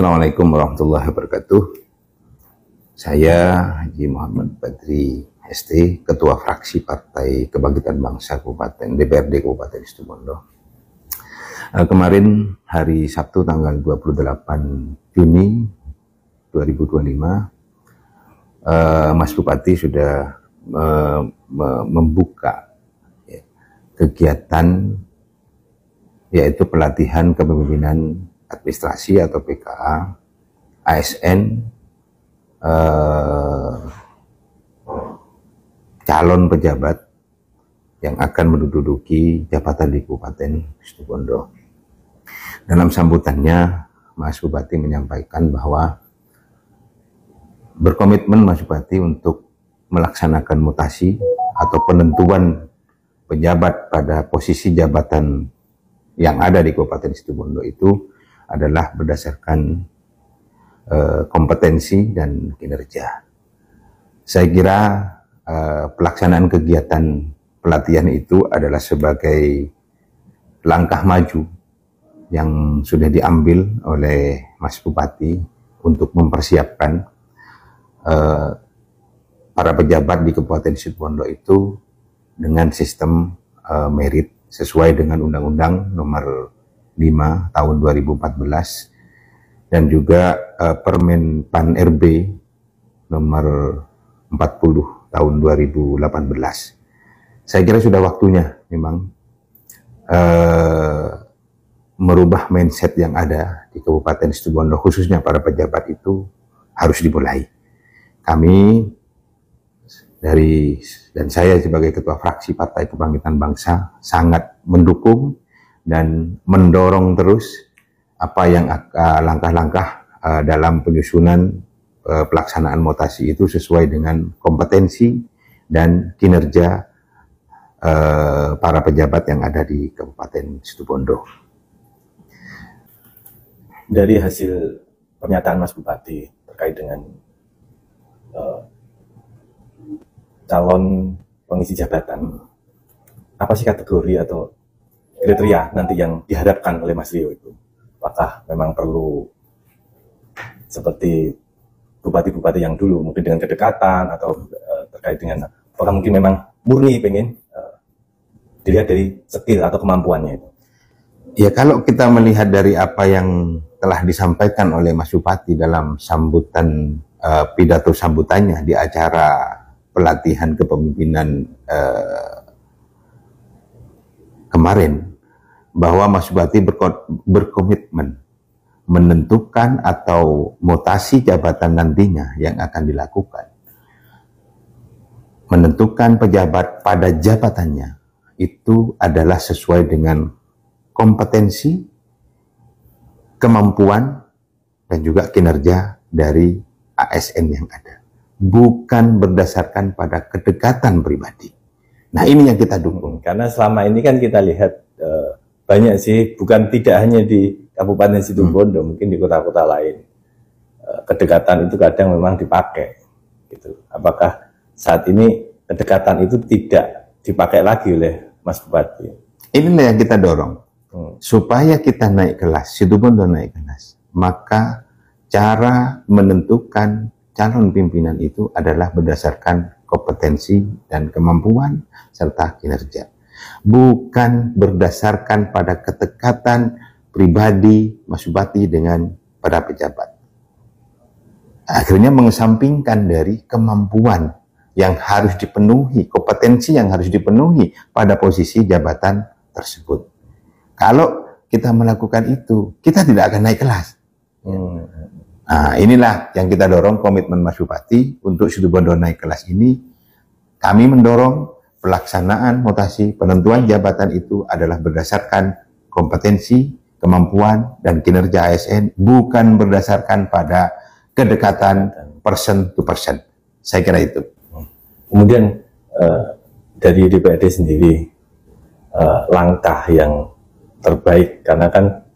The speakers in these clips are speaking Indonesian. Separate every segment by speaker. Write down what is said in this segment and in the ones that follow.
Speaker 1: Assalamualaikum warahmatullahi wabarakatuh. Saya Haji Muhammad Badri ST, Ketua Fraksi Partai Kebangkitan Bangsa Kabupaten DPRD Kabupaten Situbondo. Kemarin hari Sabtu tanggal 28 Juni 2025, Mas Bupati sudah membuka kegiatan yaitu pelatihan kepemimpinan administrasi atau PKA, ASN, calon pejabat yang akan menduduki jabatan di Kabupaten Situbondo. Dalam sambutannya, Mas Bupati menyampaikan bahwa berkomitmen Mas Bupati untuk melaksanakan mutasi atau penentuan pejabat pada posisi jabatan yang ada di Kabupaten Situbondo itu adalah berdasarkan kompetensi dan kinerja. Saya kira pelaksanaan kegiatan pelatihan itu adalah sebagai langkah maju yang sudah diambil oleh Mas Bupati untuk mempersiapkan para pejabat di Kabupaten Situbondo itu dengan sistem merit sesuai dengan Undang-Undang Nomor 5 Tahun 2014 dan juga Permen Pan RB Nomor 40 Tahun 2018. Saya kira sudah waktunya memang merubah mindset yang ada di Kabupaten Situbondo, khususnya para pejabat itu harus dimulai. Kami dan saya sebagai Ketua Fraksi Partai Kebangkitan Bangsa sangat mendukung dan mendorong terus apa yang langkah-langkah dalam penyusunan pelaksanaan mutasi itu sesuai dengan kompetensi dan kinerja para pejabat yang ada di Kabupaten Situbondo.
Speaker 2: Dari hasil pernyataan Mas Bupati terkait dengan calon pengisi jabatan, apa sih kategori atau kriteria nanti yang diharapkan oleh Mas Rio itu? Apakah memang perlu seperti bupati-bupati yang dulu, mungkin dengan kedekatan atau terkait dengan apakah mungkin memang murni pengen dilihat dari skill atau kemampuannya itu?
Speaker 1: Ya, kalau kita melihat dari apa yang telah disampaikan oleh Mas Bupati dalam sambutan pidato sambutannya di acara pelatihan kepemimpinan kemarin, bahwa Mas Bupati berkomitmen menentukan atau mutasi jabatan nantinya yang akan dilakukan, menentukan pejabat pada jabatannya itu adalah sesuai dengan kompetensi, kemampuan, dan juga kinerja dari ASN yang ada, bukan berdasarkan pada kedekatan pribadi. Nah, ini yang kita dukung.
Speaker 2: Karena selama ini kan kita lihat banyak sih, bukan tidak hanya di Kabupaten Situbondo, mungkin di kota-kota lain, kedekatan itu kadang memang dipakai. Gitu. Apakah saat ini kedekatan itu tidak dipakai lagi oleh Mas Bupati?
Speaker 1: Inilah yang kita dorong, supaya kita naik kelas, Situbondo naik kelas. Maka cara menentukan calon pimpinan itu adalah berdasarkan kompetensi dan kemampuan serta kinerja, bukan berdasarkan pada kedekatan pribadi Mas Bupati dengan para pejabat. Akhirnya mengesampingkan dari kemampuan yang harus dipenuhi, kompetensi yang harus dipenuhi pada posisi jabatan tersebut. Kalau kita melakukan itu, kita tidak akan naik kelas. Nah, inilah yang kita dorong, komitmen Mas Bupati untuk Situbondo naik kelas ini. Kami mendorong pelaksanaan mutasi penentuan jabatan itu adalah berdasarkan kompetensi, kemampuan, dan kinerja ASN, bukan berdasarkan pada kedekatan person to person. Saya kira itu.
Speaker 2: Kemudian dari DPRD sendiri, langkah yang terbaik, karena kan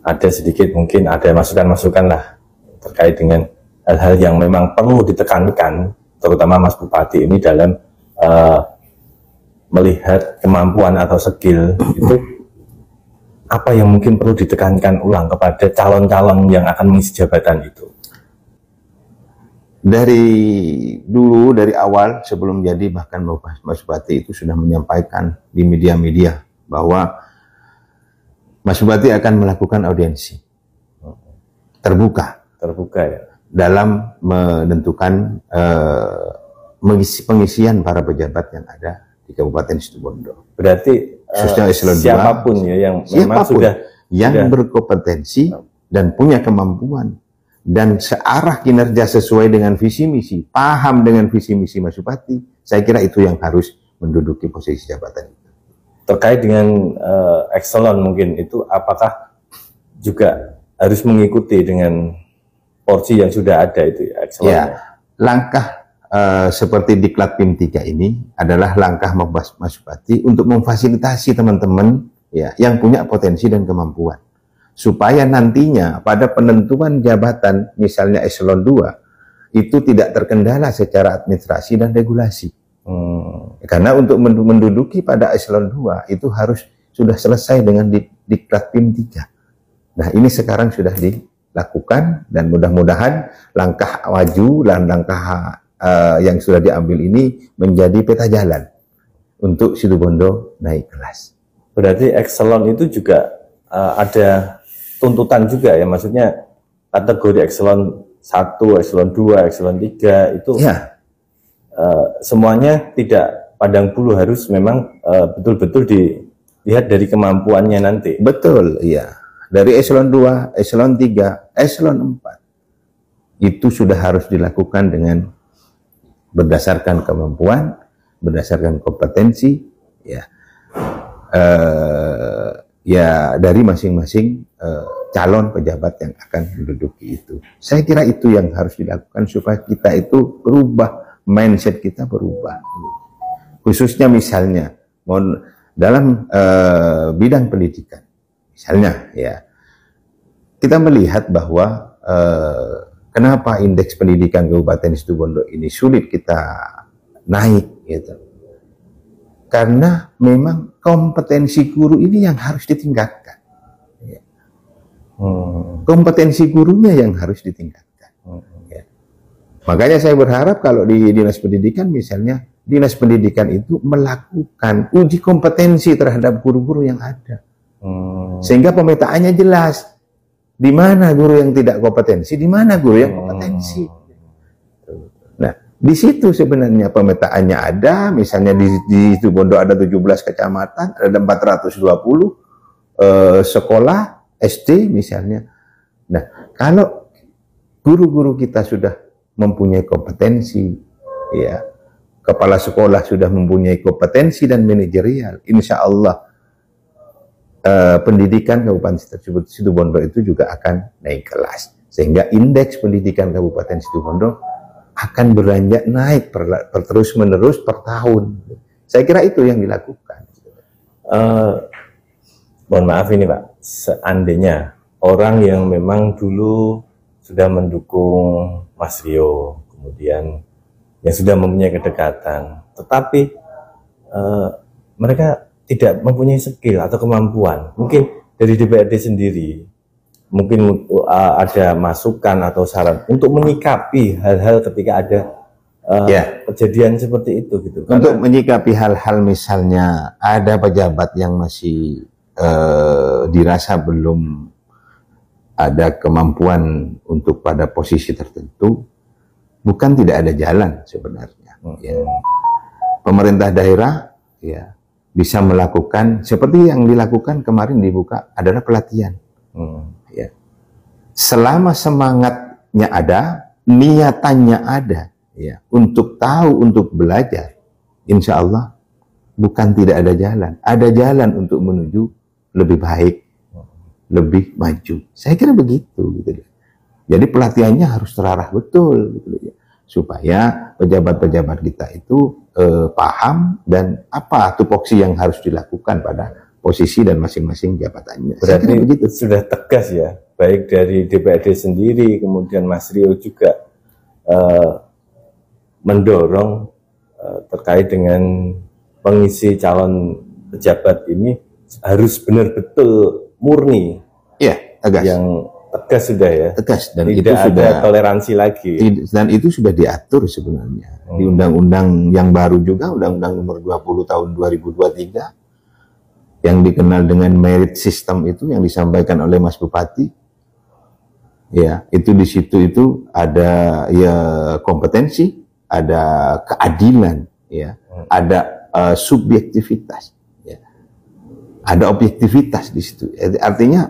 Speaker 2: ada sedikit mungkin ada masukan-masukan lah terkait dengan hal-hal yang memang perlu ditekankan, terutama Mas Bupati ini dalam melihat kemampuan atau skill itu apa yang mungkin perlu ditekankan ulang kepada calon-calon yang akan mengisi jabatan itu?
Speaker 1: Dari dulu, dari awal sebelum jadi, bahkan Mas Bupati itu sudah menyampaikan di media-media bahwa Mas Bupati akan melakukan audiensi terbuka
Speaker 2: Ya.
Speaker 1: dalam menentukan pengisian para pejabat yang ada di Kabupaten Situbondo.
Speaker 2: Berarti siapapun ya yang memang sudah
Speaker 1: berkompetensi dan punya kemampuan dan searah kinerja sesuai dengan visi misi, paham dengan visi misi Mas Bupati, saya kira itu yang harus menduduki posisi jabatan itu.
Speaker 2: Terkait dengan Exelon mungkin itu, apakah juga harus mengikuti dengan porsi yang sudah ada itu ya, Exelon?
Speaker 1: Ya, langkah seperti Diklat PIM 3 ini adalah langkah Mas Bupati untuk memfasilitasi teman-teman ya yang punya potensi dan kemampuan, supaya nantinya pada penentuan jabatan misalnya Eselon 2 itu tidak terkendala secara administrasi dan regulasi. Karena untuk menduduki pada Eselon 2 itu harus sudah selesai dengan Diklat PIM 3. Nah, ini sekarang sudah dilakukan dan mudah-mudahan langkah maju dan langkah yang sudah diambil ini menjadi peta jalan untuk Situbondo naik kelas.
Speaker 2: Berarti Exelon itu juga ada tuntutan juga ya, maksudnya kategori Exelon 1, Exelon 2, Exelon 3 itu ya. Semuanya tidak pandang bulu, harus memang betul-betul dilihat dari kemampuannya nanti.
Speaker 1: Betul, iya. Dari Eselon 2, Eselon 3, Eselon 4 itu sudah harus dilakukan dengan berdasarkan kemampuan, berdasarkan kompetensi, ya, dari masing-masing calon pejabat yang akan menduduki itu. Saya kira itu yang harus dilakukan supaya kita itu berubah, mindset kita berubah. Khususnya misalnya dalam bidang pendidikan, misalnya ya, kita melihat bahwa kenapa indeks pendidikan Kabupaten Situbondo ini sulit kita naik gitu. Karena memang kompetensi guru ini yang harus ditingkatkan. Ya. Kompetensi gurunya yang harus ditingkatkan. Ya. Makanya saya berharap kalau di Dinas Pendidikan misalnya, Dinas Pendidikan itu melakukan uji kompetensi terhadap guru-guru yang ada. Sehingga pemetaannya jelas. Di mana guru yang tidak kompetensi, di mana guru yang kompetensi. Nah, di situ sebenarnya pemetaannya ada, misalnya di Situbondo ada 17 kecamatan, ada 420 sekolah SD misalnya. Nah, kalau guru-guru kita sudah mempunyai kompetensi, ya, kepala sekolah sudah mempunyai kompetensi dan manajerial, insya Allah pendidikan Kabupaten Situbondo itu juga akan naik kelas, sehingga indeks pendidikan Kabupaten Situbondo akan beranjak naik terus menerus per tahun. Saya kira itu yang dilakukan.
Speaker 2: Mohon maaf ini Pak, seandainya orang yang memang dulu sudah mendukung Mas Rio, kemudian yang sudah mempunyai kedekatan, tetapi mereka tidak mempunyai skill atau kemampuan, mungkin dari DPRD sendiri mungkin ada masukan atau saran untuk menyikapi hal-hal ketika ada kejadian seperti itu gitu.
Speaker 1: Untuk menyikapi hal-hal misalnya ada pejabat yang masih dirasa belum ada kemampuan untuk pada posisi tertentu, bukan tidak ada jalan sebenarnya. Ya. Pemerintah daerah ya bisa melakukan seperti yang dilakukan kemarin dibuka adalah pelatihan. Ya. Selama semangatnya ada, niatannya ada, ya, untuk tahu, untuk belajar, insya Allah bukan tidak ada jalan. Ada jalan untuk menuju lebih baik, lebih maju. Saya kira begitu. Gitu. Jadi pelatihannya harus terarah betul, gitu, ya, supaya pejabat-pejabat kita itu paham dan apa tupoksi yang harus dilakukan pada posisi dan masing-masing jabatannya.
Speaker 2: Berarti begitu. Sudah tegas ya, baik dari DPRD sendiri, kemudian Mas Rio juga mendorong terkait dengan pengisi calon pejabat ini harus benar betul murni,
Speaker 1: Ya, tegas.
Speaker 2: yang tegas sudah ya.
Speaker 1: Tegas, dan
Speaker 2: Tidak
Speaker 1: itu
Speaker 2: ada
Speaker 1: sudah
Speaker 2: toleransi lagi.
Speaker 1: dan itu sudah diatur sebenarnya di undang-undang yang baru juga, Undang-Undang Nomor 20 Tahun 2023 yang dikenal dengan merit system itu yang disampaikan oleh Mas Bupati. Ya, itu di situ itu ada ya kompetensi, ada keadilan, ya, ada subjektivitas, ya, ada objektivitas di situ. Artinya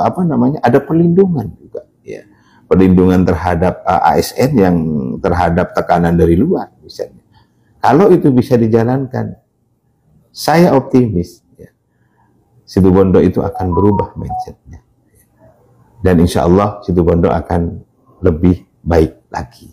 Speaker 1: apa namanya, ada perlindungan juga, ya, perlindungan terhadap ASN yang terhadap tekanan dari luar, misalnya. Kalau itu bisa dijalankan, saya optimis, ya, Situbondo itu akan berubah mindsetnya. Dan insya Allah Situbondo akan lebih baik lagi.